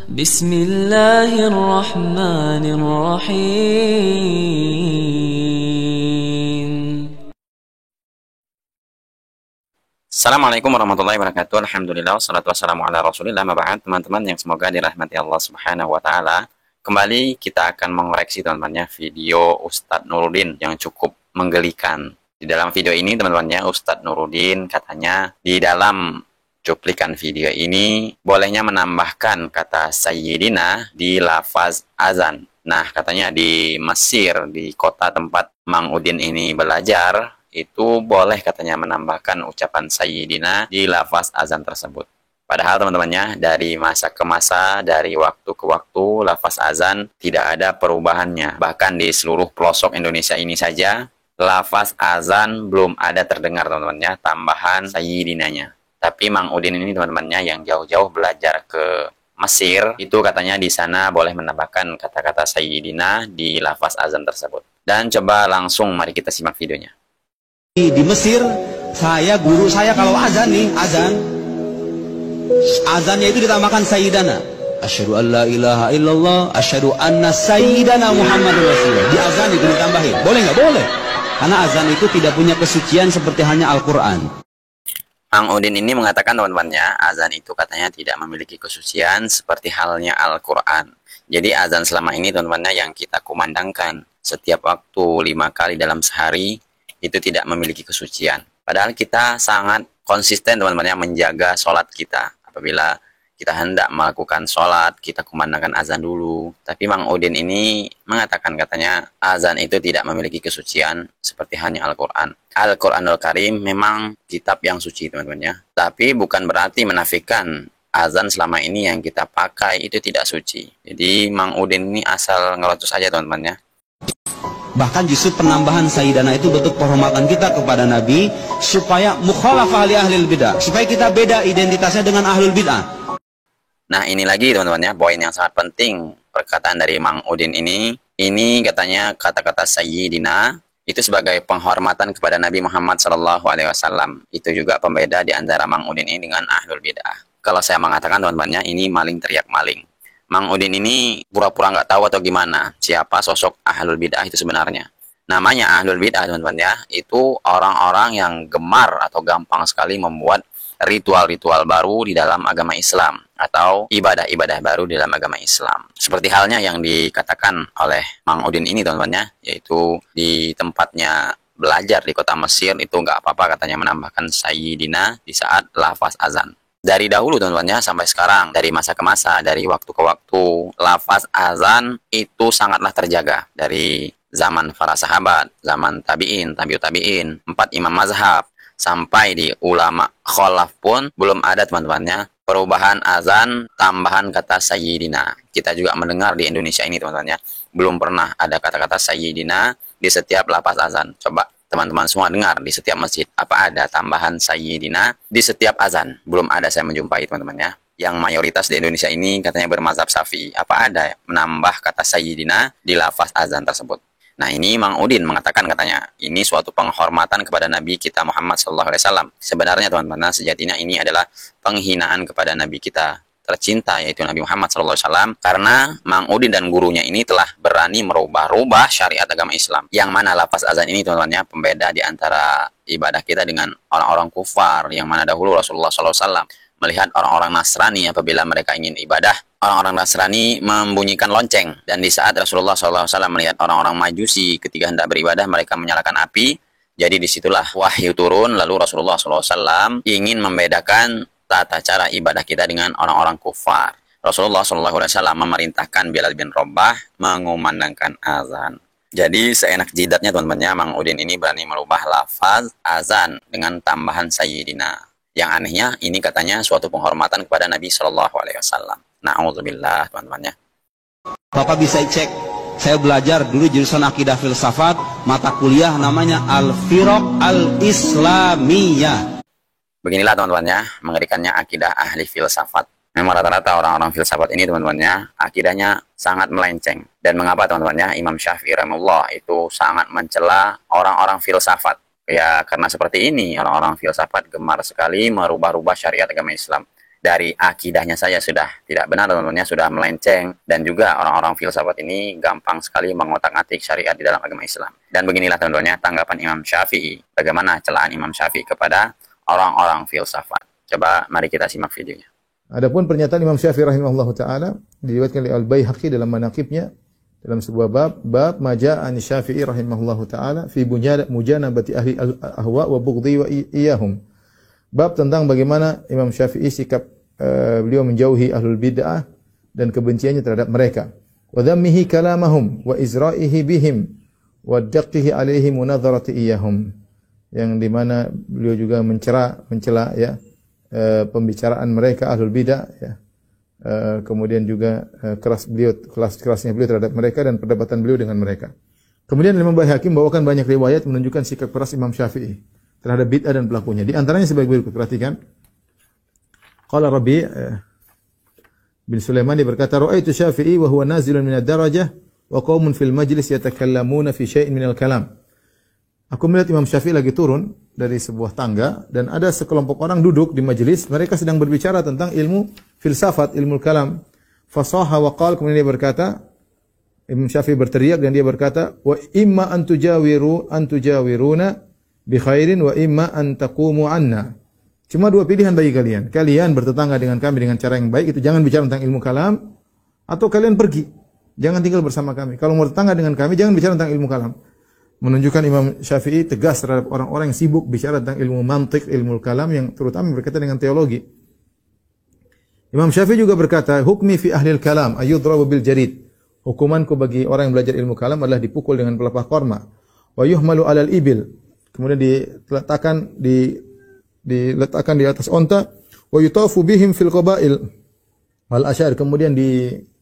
بسم الله الرحمن الرحيم. Assalamualaikum warahmatullahi wabarakatuh. Alhamdulillah, wassalatu wassalamu ala rasulillah. Maba'ad, teman-teman yang semoga dirahmati Allah subhanahu wa ta'ala. Kembali kita akan mengoreksi teman-temannya video Ustadz Nuruddin yang cukup menggelikan. Di dalam video ini teman-temannya Ustadz Nuruddin katanya di dalam cuplikan video ini bolehnya menambahkan kata Sayyidina di lafaz azan. Nah, katanya di Mesir, di kota tempat Mang Udin ini belajar, itu boleh katanya menambahkan ucapan Sayyidina di lafaz azan tersebut. Padahal teman-temannya dari masa ke masa, dari waktu ke waktu, lafaz azan tidak ada perubahannya. Bahkan di seluruh pelosok Indonesia ini saja, lafaz azan belum ada terdengar teman-temannya tambahan Sayyidinanya. Tapi Mang Udin ini teman-temannya yang jauh-jauh belajar ke Mesir, itu katanya di sana boleh menambahkan kata-kata Sayyidina di lafaz azan tersebut. Dan coba langsung mari kita simak videonya. Di Mesir, guru saya kalau azan nih, azannya itu ditambahkan Sayyidana. Asyhadu an la ilaha illallah, asyhadu anna Sayyidana Muhammadur Rasulullah. Di azan itu ditambahin. Boleh nggak? Boleh. Karena azan itu tidak punya kesucian seperti halnya Al-Quran. Mang Udin ini mengatakan teman-temannya, azan itu katanya tidak memiliki kesucian seperti halnya Al-Quran. Jadi azan selama ini teman-temannya yang kita kumandangkan setiap waktu 5 kali dalam sehari, itu tidak memiliki kesucian. Padahal kita sangat konsisten teman-teman menjaga sholat kita. Apabila kita hendak melakukan sholat, kita kumandangkan azan dulu. Tapi Mang Udin ini mengatakan katanya azan itu tidak memiliki kesucian seperti hanya Al-Quran. Al-Quranul Karim memang kitab yang suci teman-teman ya. Tapi bukan berarti menafikan azan selama ini yang kita pakai itu tidak suci. Jadi Mang Udin ini asal ngelotos aja teman-teman ya. Bahkan justru penambahan Sayyidana itu bentuk penghormatan kita kepada Nabi supaya mukhalafah li ahlil bid'ah, supaya kita beda identitasnya dengan ahlul bid'ah. Nah ini lagi teman-teman ya, poin yang sangat penting perkataan dari Mang Udin ini. Ini katanya kata-kata Sayyidina itu sebagai penghormatan kepada Nabi Muhammad SAW. Itu juga pembeda di antara Mang Udin ini dengan ahlul bid'ah. Kalau saya mengatakan teman-temannya ini maling teriak maling. Mang Udin ini pura-pura nggak tahu atau gimana siapa sosok ahlul bid'ah itu sebenarnya. Namanya ahlul bid'ah teman-teman ya, itu orang-orang yang gemar atau gampang sekali membuat ritual-ritual baru di dalam agama Islam atau ibadah-ibadah baru di dalam agama Islam. Seperti halnya yang dikatakan oleh Mang Udin ini teman-teman ya, yaitu di tempatnya belajar di kota Mesir itu nggak apa-apa katanya menambahkan Sayyidina di saat lafaz azan. Dari dahulu teman-teman ya sampai sekarang, dari masa ke masa, dari waktu ke waktu, lafaz azan itu sangatlah terjaga. Dari zaman para sahabat, zaman tabi'in, tabi'ut tabi'in, 4 imam mazhab, sampai di ulama kholaf pun belum ada teman-temannya perubahan azan tambahan kata Sayyidina. Kita juga mendengar di Indonesia ini teman-teman ya, belum pernah ada kata-kata Sayyidina di setiap lafaz azan. Coba teman-teman semua dengar di setiap masjid, apa ada tambahan Sayyidina di setiap azan? Belum ada saya menjumpai teman-teman ya. Yang mayoritas di Indonesia ini katanya bermazhab Syafi'i, apa ada menambah kata Sayyidina di lafaz azan tersebut? Nah ini Mang Udin mengatakan katanya ini suatu penghormatan kepada Nabi kita Muhammad SAW. Sebenarnya teman-teman sejatinya ini adalah penghinaan kepada Nabi kita tercinta yaitu Nabi Muhammad SAW, karena Mang Udin dan gurunya ini telah berani merubah-rubah syariat agama Islam. Yang mana lafaz azan ini teman-temannya pembeda di antara ibadah kita dengan orang-orang kufar, yang mana dahulu Rasulullah SAW melihat orang-orang Nasrani apabila mereka ingin ibadah, orang-orang Nasrani membunyikan lonceng. Dan di saat Rasulullah SAW melihat orang-orang Majusi ketika hendak beribadah mereka menyalakan api, jadi disitulah wahyu turun. Lalu Rasulullah SAW ingin membedakan tata cara ibadah kita dengan orang-orang kufar. Rasulullah SAW memerintahkan Bilal bin Rabah mengumandangkan azan. Jadi seenak jidatnya teman-temannya Mang Udin ini berani merubah lafaz azan dengan tambahan Sayyidina. Yang anehnya ini katanya suatu penghormatan kepada Nabi SAW. Na'udzubillah teman-temannya. Bapak bisa cek, saya belajar dulu jurusan akidah filsafat, mata kuliah namanya Al-Firaq Al-Islamiyah. Beginilah teman-temannya, mengerikannya akidah ahli filsafat. Memang rata-rata orang-orang filsafat ini teman-temannya akidahnya sangat melenceng. Dan mengapa teman-temannya Imam Syafi'i rahimahullah itu sangat mencela orang-orang filsafat. Ya karena seperti ini, orang-orang filsafat gemar sekali merubah-rubah syariat agama Islam. dari akidahnya saja sudah tidak benar teman-teman, sudah melenceng, dan juga orang-orang filsafat ini gampang sekali mengotak-atik syariat di dalam agama Islam. Dan beginilah teman-teman tanggapan Imam Syafi'i, bagaimana celaan Imam Syafi'i kepada orang-orang filsafat. Coba mari kita simak videonya. Adapun pernyataan Imam Syafi'i rahimahullahu taala diriwayatkan oleh Al-Baihaqi dalam manaqibnya dalam sebuah bab maja'an Syafi'i rahimahullahu taala fi mujanabati ahli al-ahwa wa bughdhi wa iyahum. Bab tentang bagaimana Imam Syafi'i sikap beliau menjauhi ahlul bid'ah dan kebenciannya terhadap mereka. Wa dhammihi kalamahum wa izra'ihi bihim wa daqqihi alaihim wa nadharati iyahum. Yang di mana beliau juga mencela ya pembicaraan mereka ahlul bid'ah ya. Kemudian juga kerasnya beliau terhadap mereka dan perdebatan beliau dengan mereka. Kemudian Imam Baihaqi membawakan banyak riwayat menunjukkan sikap keras Imam Syafi'i terhadap bid'ah dan pelakunya. Di antaranya sebagai berikut, perhatikan. Qala Rabi' bin Sulaiman, dia berkata, "Ra'aitu Syafi'i wa huwa nazilun min ad-darajah wa qaumun fil majlis yatakallamuna fi syai'in min al-kalam." Aku melihat Imam Syafi'i lagi turun dari sebuah tangga dan ada sekelompok orang duduk di majelis, mereka sedang berbicara tentang ilmu filsafat, ilmu kalam. Fasaha wa qala, kemudian dia berkata, Imam Syafi'i berteriak dan dia berkata, "Wa imma an tujawiruna bi khairin wa imma an taqumu anna." Cuma dua pilihan bagi kalian. Kalian bertetangga dengan kami dengan cara yang baik, itu jangan bicara tentang ilmu kalam, atau kalian pergi. Jangan tinggal bersama kami. Kalau mau bertetangga dengan kami, jangan bicara tentang ilmu kalam. Menunjukkan Imam Syafi'i tegas terhadap orang-orang yang sibuk bicara tentang ilmu mantik, ilmu kalam yang terutama berkaitan dengan teologi. Imam Syafi'i juga berkata, "Hukmi fi ahlil kalam ayyudrabu bil jarid." Hukumanku bagi orang yang belajar ilmu kalam adalah dipukul dengan pelepah korma. Wa yuhmalu 'alal ibil. Kemudian diletakkan di atas onta. Wa yutafu bihim fil qabail wal asyar. Kemudian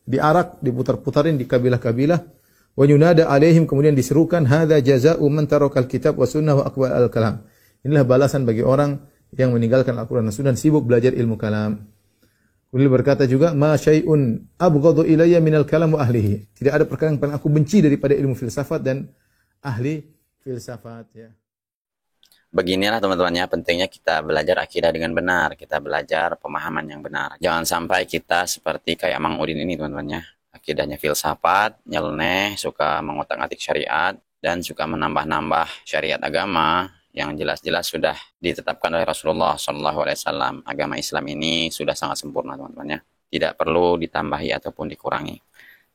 diarak, diputar-putarin di kabilah-kabilah. Wa yunada alaihim, kemudian diserukan, "Hadza jazaa'u man tarakal kitab wa sunnah wa aqbal al-kalam." Inilah balasan bagi orang yang meninggalkan Al-Qur'an dan Sunnah, sibuk belajar ilmu kalam. Kemudian berkata juga, "Ma syai'un abghadu ilayya minal kalam wa ahlihi." Tidak ada perkara yang paling aku benci daripada ilmu filsafat dan ahli filsafat ya. Beginilah teman-temannya pentingnya kita belajar akidah dengan benar, kita belajar pemahaman yang benar. Jangan sampai kita seperti kayak Mang Udin ini teman-temannya. Akidahnya filsafat, nyeleneh, suka mengotak-atik syariat, dan suka menambah-nambah syariat agama yang jelas-jelas sudah ditetapkan oleh Rasulullah SAW. Agama Islam ini sudah sangat sempurna teman-temannya. Tidak perlu ditambahi ataupun dikurangi.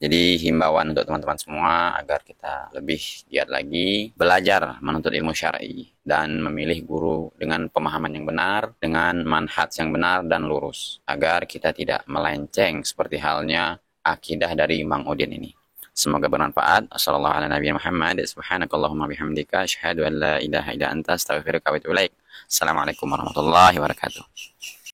Jadi himbauan untuk teman-teman semua agar kita lebih giat lagi belajar menuntut ilmu syar'i dan memilih guru dengan pemahaman yang benar, dengan manhaj yang benar dan lurus, agar kita tidak melenceng seperti halnya akidah dari Mang Udin ini. Semoga bermanfaat. Subhanakallahumma bihamdika asyhadu an la ilaha illa anta astaghfiruka wa atubu ilaik. Assalamualaikum warahmatullahi wabarakatuh.